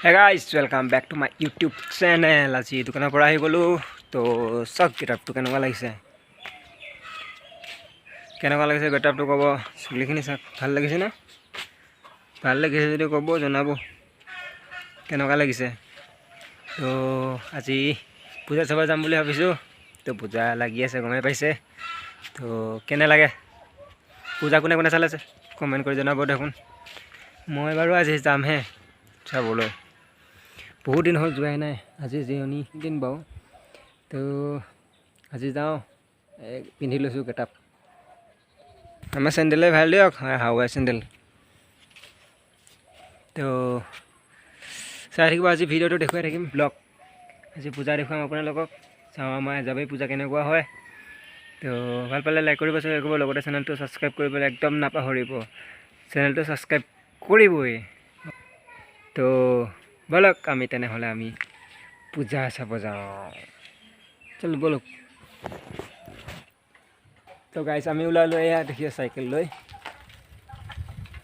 Hey guys, welcome back to my YouTube channel. আজি দোকানৰ পৰা আহি গলো তো সব কিতাপটো কেনেকুৱা লাগিছে কিতাপটো ক'ব লিখিনি চাক ভাল লাগিছে না ভাল লাগিছে যদি ক'ব জনাব কেনেকুৱা লাগিছে তো আজি পূজা চাব যাম বুলি ভাবিছো তো পূজা লাগি আছে গমে পাইছে তো কেনে লাগে পূজা কোনে কোনে চালে কমেন্ট কৰি জনাব দেখোন মই বাৰু আজি যাম হে চাবলৈ बहुत दिन हो যোৱাই নাই আজি জিৰণি দিন বাও তো আজি যাওঁ পিন্ধি লৈছো কিতাপ আমাৰ চেন্ডেলে ভাল দিয়ক হাৱাই চেন্ডেল তো চাই থাকিব আজি ভিডিঅ'টো দেখুৱাই থাকিম ব্লগ আজি পূজা দেখুৱাম আপোনালোকক চাওঁ আমাৰ যাবে পূজা কেনেকুৱা হয় তো ভাল পালে লাইক কৰিব শ্বেয়াৰ কৰিব লগতে চেনেলটো সাবস্ক্ৰাইব কৰিবলৈ একদম নাপাহৰিব চেনেলটো সাবস্ক্ৰাইব কৰিবই তো বলক আমি তেনেহলে আমি পূজা চাব যাওঁ চল বলক তো গাইস আমি ওলালো এয়া দেখিয়ে সাইকেল লৈ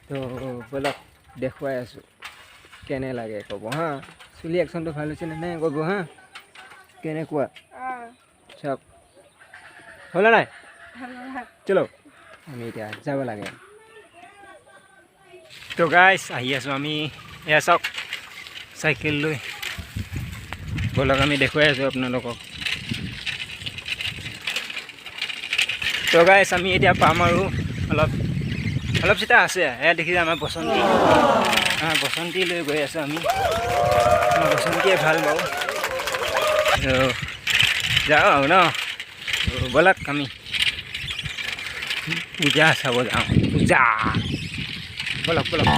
তো বলক দেখুৱাই আছো কেনে লাগে কব হা চুলি একশনটো ভাল হৈছে নে নাই কব হা কেনেকুৱা চক হলা নাই চলো আমি এতিয়া যাব লাগে তো গাইস আহি আছো আমি এয়া চক সাইকেল লৈ বলক আমি দেখুৱাই আছো আপোনালোকক তো গাইস আমি এতিয়া পাম আৰু অলপ চিটা আছে এয়া দেখি আমাৰ বসন্তী লৈ গৈ আছো আমি বসন্তীয়ে ভাল পাওঁ তো যাওঁ আৰু ন বলক আমি পূজা চাব যাওঁ পূজা বলক বলক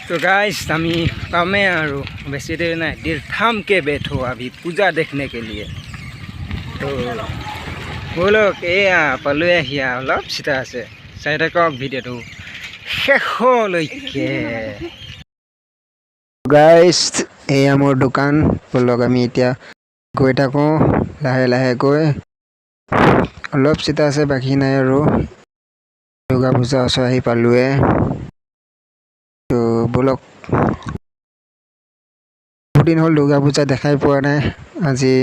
तो गाइस हमी पामे आरो बेसी देर नहीं दिल थाम के बैठो अभी पूजा देखने के लिए तो बोलो एया पालो हिया अलप सीता আছে চাই থাকক ভিডিওটো শেষলৈকে গাইস এই আমাৰ দোকান বলক আমি এতিয়া গৈ থাকো লাহে লাহে গৈ অলপ চিতা আছে বাকি নাই আৰু দুৰ্গা পূজা ওচৰ আহি পালোৱে তো বলক দুদিন হল দুৰ্গা পূজা দেখাই পোৱা নাই আজি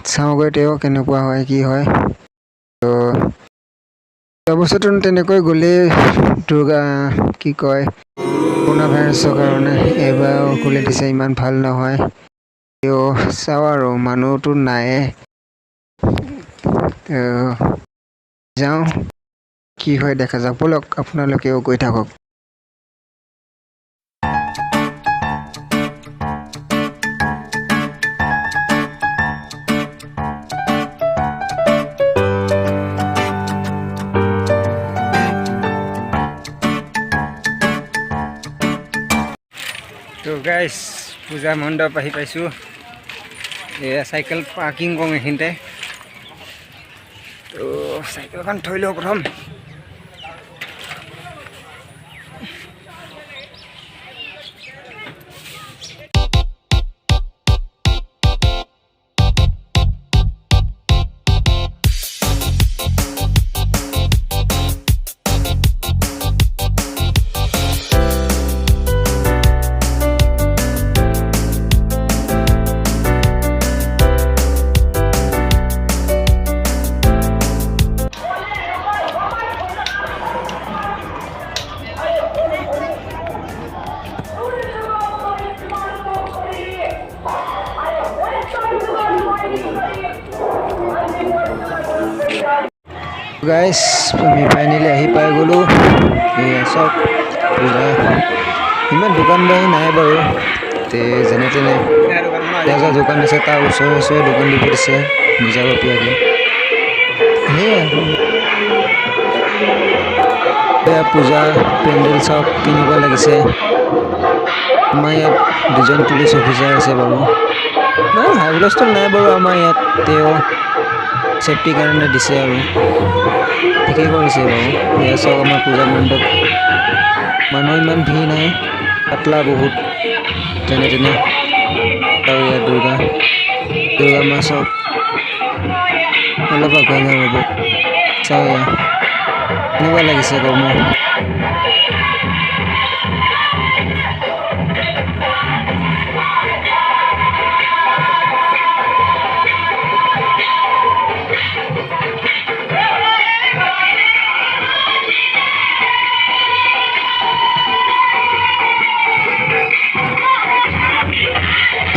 চাওঁগৈ তেও কেনেকুৱা হয় কি হয় তো অৱস্থাটো তেনেকৈ গ'লে দুৰ্গা কি কয় কৰোনা ভাইৰাছৰ কাৰণে এবাৰ খুলি দিছে ইমান ভাল নহয় তেও চাওঁ আৰু মানুহটো নাই যাওঁ কি হয় দেখা যাওক বলক আপোনালোকেও গৈ থাকক तो गाइस पूजा मंडप आহি পাইছো এয়া সাইকেল পার্কিং কম এখিনতে তো সাইকেলখন থৈ লও প্ৰথম গাইছ আমি ফাইনেলি আহি পাই গ'লোঁ। এয়া চাওক পূজা ইমান দোকান বাৰী নাই বাৰু, যেনে তেনে যাৰ দোকান আছে তাৰ ওচৰে ওচৰে দোকান দিব দিছে নিজাববীয়াকৈ। সেয়া পূজা পেণ্ডেল চাওক কেনেকুৱা লাগিছে। আমাৰ ইয়াত 2জন পুলিচ অফিচাৰ আছে বাৰু, নাই হাই হুলস্থুল নাই বাৰু আমাৰ ইয়াত, তেওঁ ছেফটিৰ কাৰণে দিছে আৰু ঠিকেই কৰিছে বাৰু। এয়া চাওক আমাৰ পূজা মণ্ডপ, মানুহ ইমান ভিৰ নাই, পাতলা বহুত যেনে তেনে। আৰু ইয়াত দুৰ্গা মা চাওক, অলপ আগুৱাই যাওঁ ৰ'ব, চাওক এয়া কেনেকুৱা লাগিছে কৰ্ম।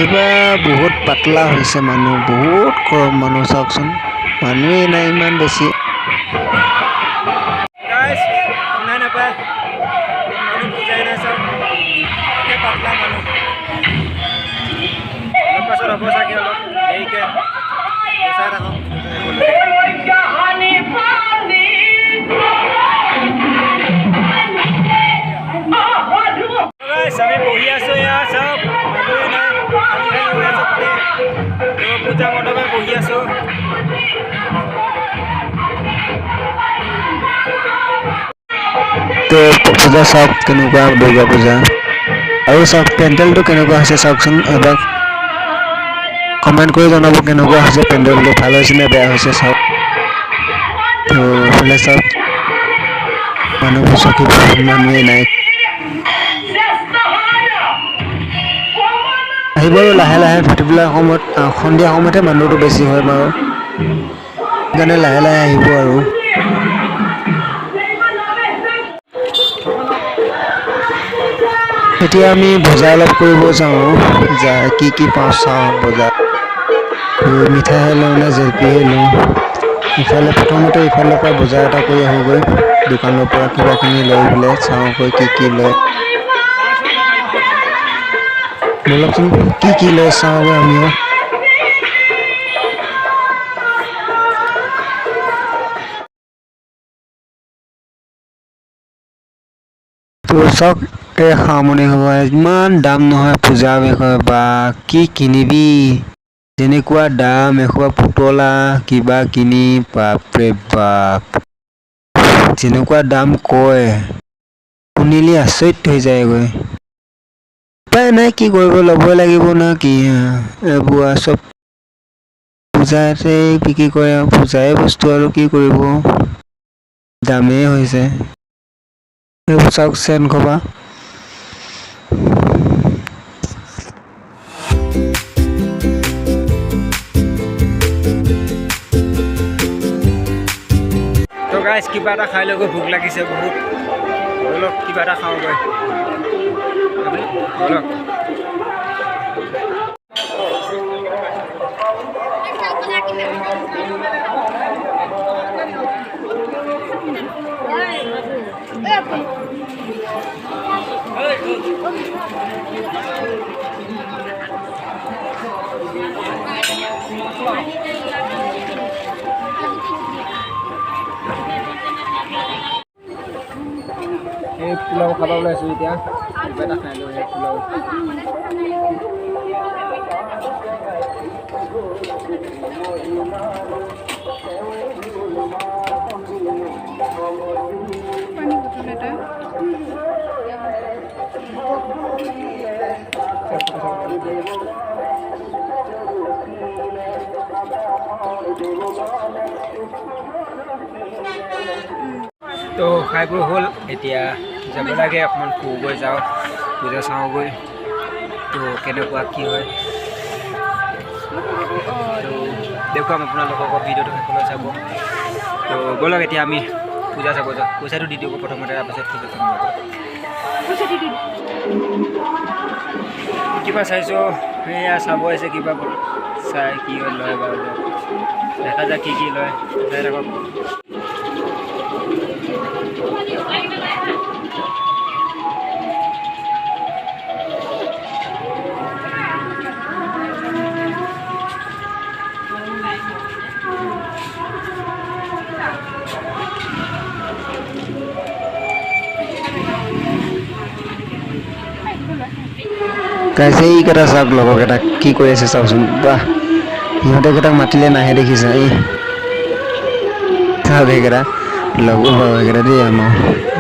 এইবাৰ বহুত পাতলা হৈছে মানুহ, বহুত কম মানুহ চাওকচোন, মানুহেই নাই ইমান বেছি। আমি বহি আছো, এয়া চাওক মানুহে নাই, পূজা মণ্ডপে বহি আছো। তো পূজা চাওক কেনেকুৱা, দুৰ্গা পূজা। আৰু চাওক পেণ্ডেলটো কেনেকুৱা হৈছে চাওকচোন, এবাৰ কমেণ্ট কৰি জনাব কেনেকুৱা হৈছে পেণ্ডেলটো, ভাল হৈছে নে বেয়া হৈছে চাওক। তো এইফালে চাওক মানুহবোৰ চকীত মানুহেই নাই। আহিব আৰু লাহে লাহে ভাটিবেলা সময়ত, সন্ধিয়া সময়তহে মানুহটো বেছি হয় বাৰু, সেইকাৰণে লাহে লাহে আহিব আৰু। এতিয়া আমি বজাৰ অলপ কৰিব যাওঁ, কি পাওঁ চাওঁ বজাৰ। মিঠাইহে লওঁ নে জেলেপীহে লওঁ। প্ৰথমতে ইফালৰ পৰা বজাৰ এটা কৰি আহোঁগৈ, দোকানৰ পৰা কিবা কিনি লৈ পেলাই চাওঁগৈ কি লয়। বলকচোন কি লয় চাওঁগৈ আমিও। তো চাওক এই সামৰণি হ'ব, ইমান দাম নহয় পূজাৰ বিষয়ে, বা কি কিনিবি যেনেকুৱা দাম, এসোপা পুতলা কিবা কিনি বাপৰে বাপ, যেনেকুৱা দাম কয় শুনিলে আচৰিত হৈ যায়গৈ। উপায় নাই, কি কৰিব, ল'বই লাগিব না কি, এইবোৰ চব পূজাতে বিক্ৰী কৰে আৰু, পূজাই বস্তু আৰু কি কৰিব, দামেই হৈছে। এইবোৰ চাওক চেন খোপা, তো গাইছ কিবা এটা খাই লৈ গৈ, ভোক লাগিছে বহুত, বলক কিবা এটা খাওঁগৈ, বলক। এই পোলাও খাব ওলাইছোঁ এতিয়া, কিবা এটা খাই লওঁ, পোলাও। তো খাই বৈ হ'ল, এতিয়া যাব লাগে অকণমান ফুৰিবগৈ যাওঁ, পূজা চাওঁগৈ, তো কেনেকুৱা কি হয় তো দেখুৱাম আপোনালোকক, ভিডিঅ'টো শেষলৈ চাব। তো ব'লক এতিয়া আমি পূজা চাব যাওঁ, পইচাটো দি দিব প্ৰথমতে, তাৰপিছত পূজা চাম। কিবা চাইছোঁ, সেয়া চাব আহিছে, কিবা চাই কি লয় বাৰু, দেখা যায় কি লয় চাই থাকক। গাইছে এইকেইটা চাওক লগৰকেইটা কি কৰি আছে চাওকচোন বাহ সিহঁতে কেইটাক মাতিলে নাহে দেখিছা এই চাওক সেইকেইটা লগৰ বাৰু সেইকেইটা দেই আমাৰ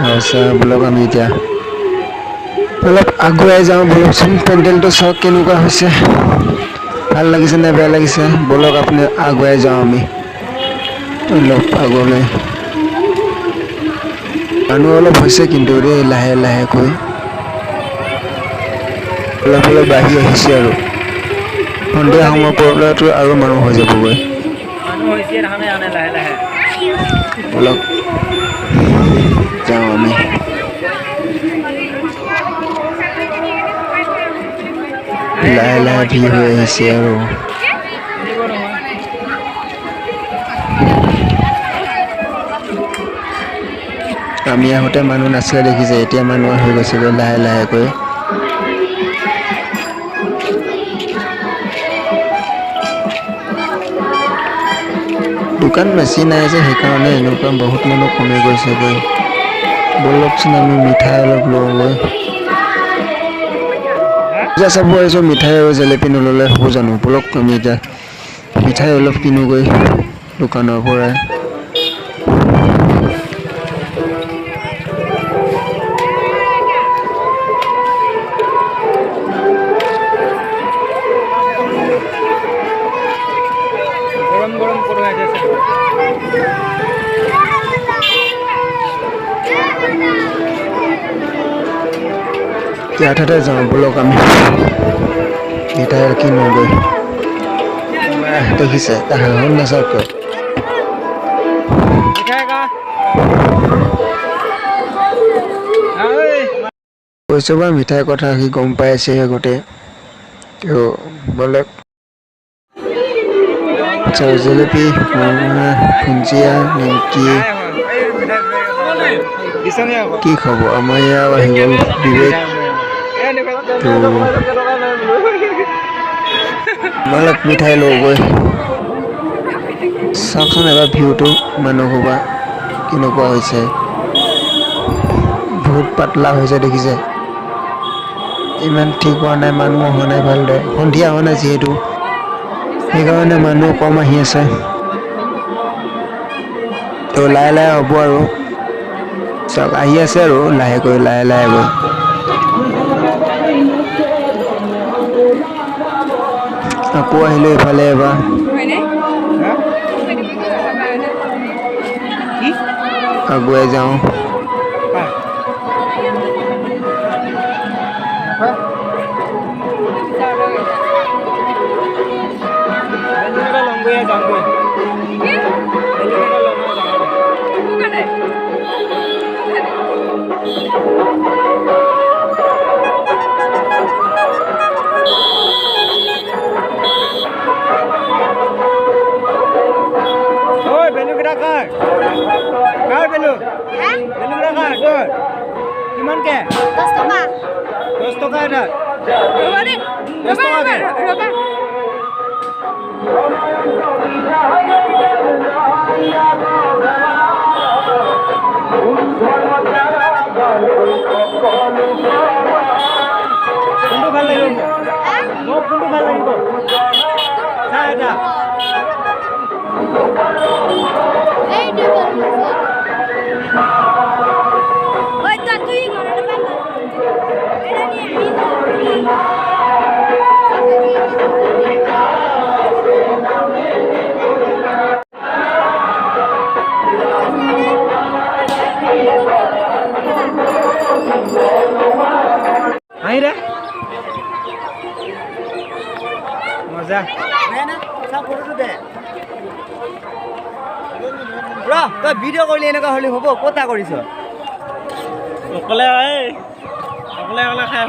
আৰু চাওক বোলক আমি এতিয়া অলপ আগুৱাই যাওঁ বলকচোন পেণ্ডেলটো চাওক কেনেকুৱা হৈছে ভাল লাগিছে নে বেয়া লাগিছে বলক আপুনি আগুৱাই যাওঁ আমি অলপ আগলৈ মানুহ অলপ হৈছে কিন্তু দেই লাহে লাহেকৈ অলপ অলপ বাঢ়ি আহিছে আৰু সন্ধিয়া সময়ৰ পৰতো আৰু মানুহ হৈ যাবগৈ মানুহ হৈছে দেখা নাই আনে লাহে লাহে বলক যাওঁ আমি লাহে লাহে ভিৰ হৈ আহিছে আৰু আমি আহোঁতে মানুহ নাছিলে দেখিছে এতিয়া মানুহ হৈ গৈছেগৈ লাহে লাহেকৈ দোকান বেছি নাই যে সেইকাৰণে এনেকুৱা বহুত মানুহ কমি গৈছেগৈ বলকচোন আমি মিঠাই অলপ লওঁগৈ পূজা চাব আহিছোঁ মিঠাই আৰু জেলেপি নল'লে হ'ব জানো বলক আমি এতিয়া মিঠাই অলপ কিনোগৈ দোকানৰ পৰাই গৰম গৰম কৰি আছে ইয়াতে যাওঁ বলক আমি মিঠাই কিনোগৈ দেখিছে হাঁহত নাচাওক মিঠাই কা কৈছোঁ বা মিঠাইৰ কথা সি গম পাই আছে গোটেই তো বলক জেলেপি ভুঞ্জিয়া নিমকি কি খাব আমাৰ ইয়াৰ আহি গ'ল বিবেক তো বলক মিঠাই লওঁগৈ চাওকচোন এবাৰ ভিউটো মানুহ সোপা কেনেকুৱা হৈছে বহুত পাতলা হৈছে দেখিছে ইমান ঠিক হোৱা নাই মানুহ অহা নাই ভালদৰে সন্ধিয়া হোৱা নাই যিহেতু সেইকাৰণে মানুহ কম আহি আছে তো লাহে লাহে হ'ব আৰু চাওক আহি আছে আৰু লাহেকৈ লাহে লাহে গৈ আকৌ আহিলোঁ এইফালে এবাৰ আগুৱাই যাওঁ কিমানকে 10 টকা 10 টকা এটা কোনটো ভাল লাগিব মোক কোনটো ভাল লাগিব চাহ এটা আহিরে মজা তই ভিডিঅ' কৰিলে এনেকুৱা হ'লে হ'ব কথা কৰিছ অকলে অকলে অকলে খাই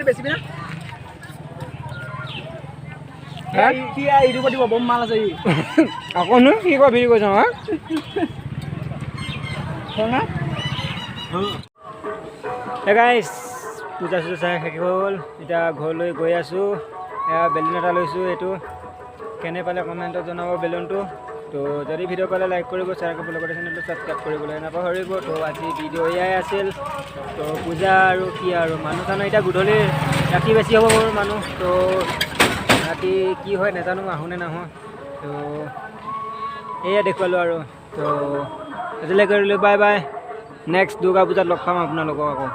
বেছিবি না বম মাল আছে আকৌ নো কি কয় ভিডিঅ' কৰিছ গাইছ পূজা চূজা চাই শেষ হ'ল এতিয়া ঘৰলৈ গৈ আছোঁ এয়া বেলুন এটা লৈছোঁ এইটো কেনে পালে কমেণ্টত জনাব বেলুনটো তো যদি ভিডিঅ' পালে লাইক কৰিব, শ্বেয়াৰ কৰিব, লগতে চেনেলটো ছাবস্ক্ৰাইব কৰিবলৈ নাপাহৰিব। তো আজি ভিডিঅ' এয়াই আছিল। তো পূজা আৰু কি আৰু মানুহ চানুহ এতিয়া গধূলি ৰাতি বেছি হ'ব বাৰু মানুহ। তো ৰাতি কি হয় নাজানো, আহোঁনে নাহোঁ। তো এয়া দেখুৱালোঁ আৰু। তো আজিলৈকে বাই বাই। নেক্সট দুৰ্গা পূজাত লগ পাম আপোনালোকক আকৌ।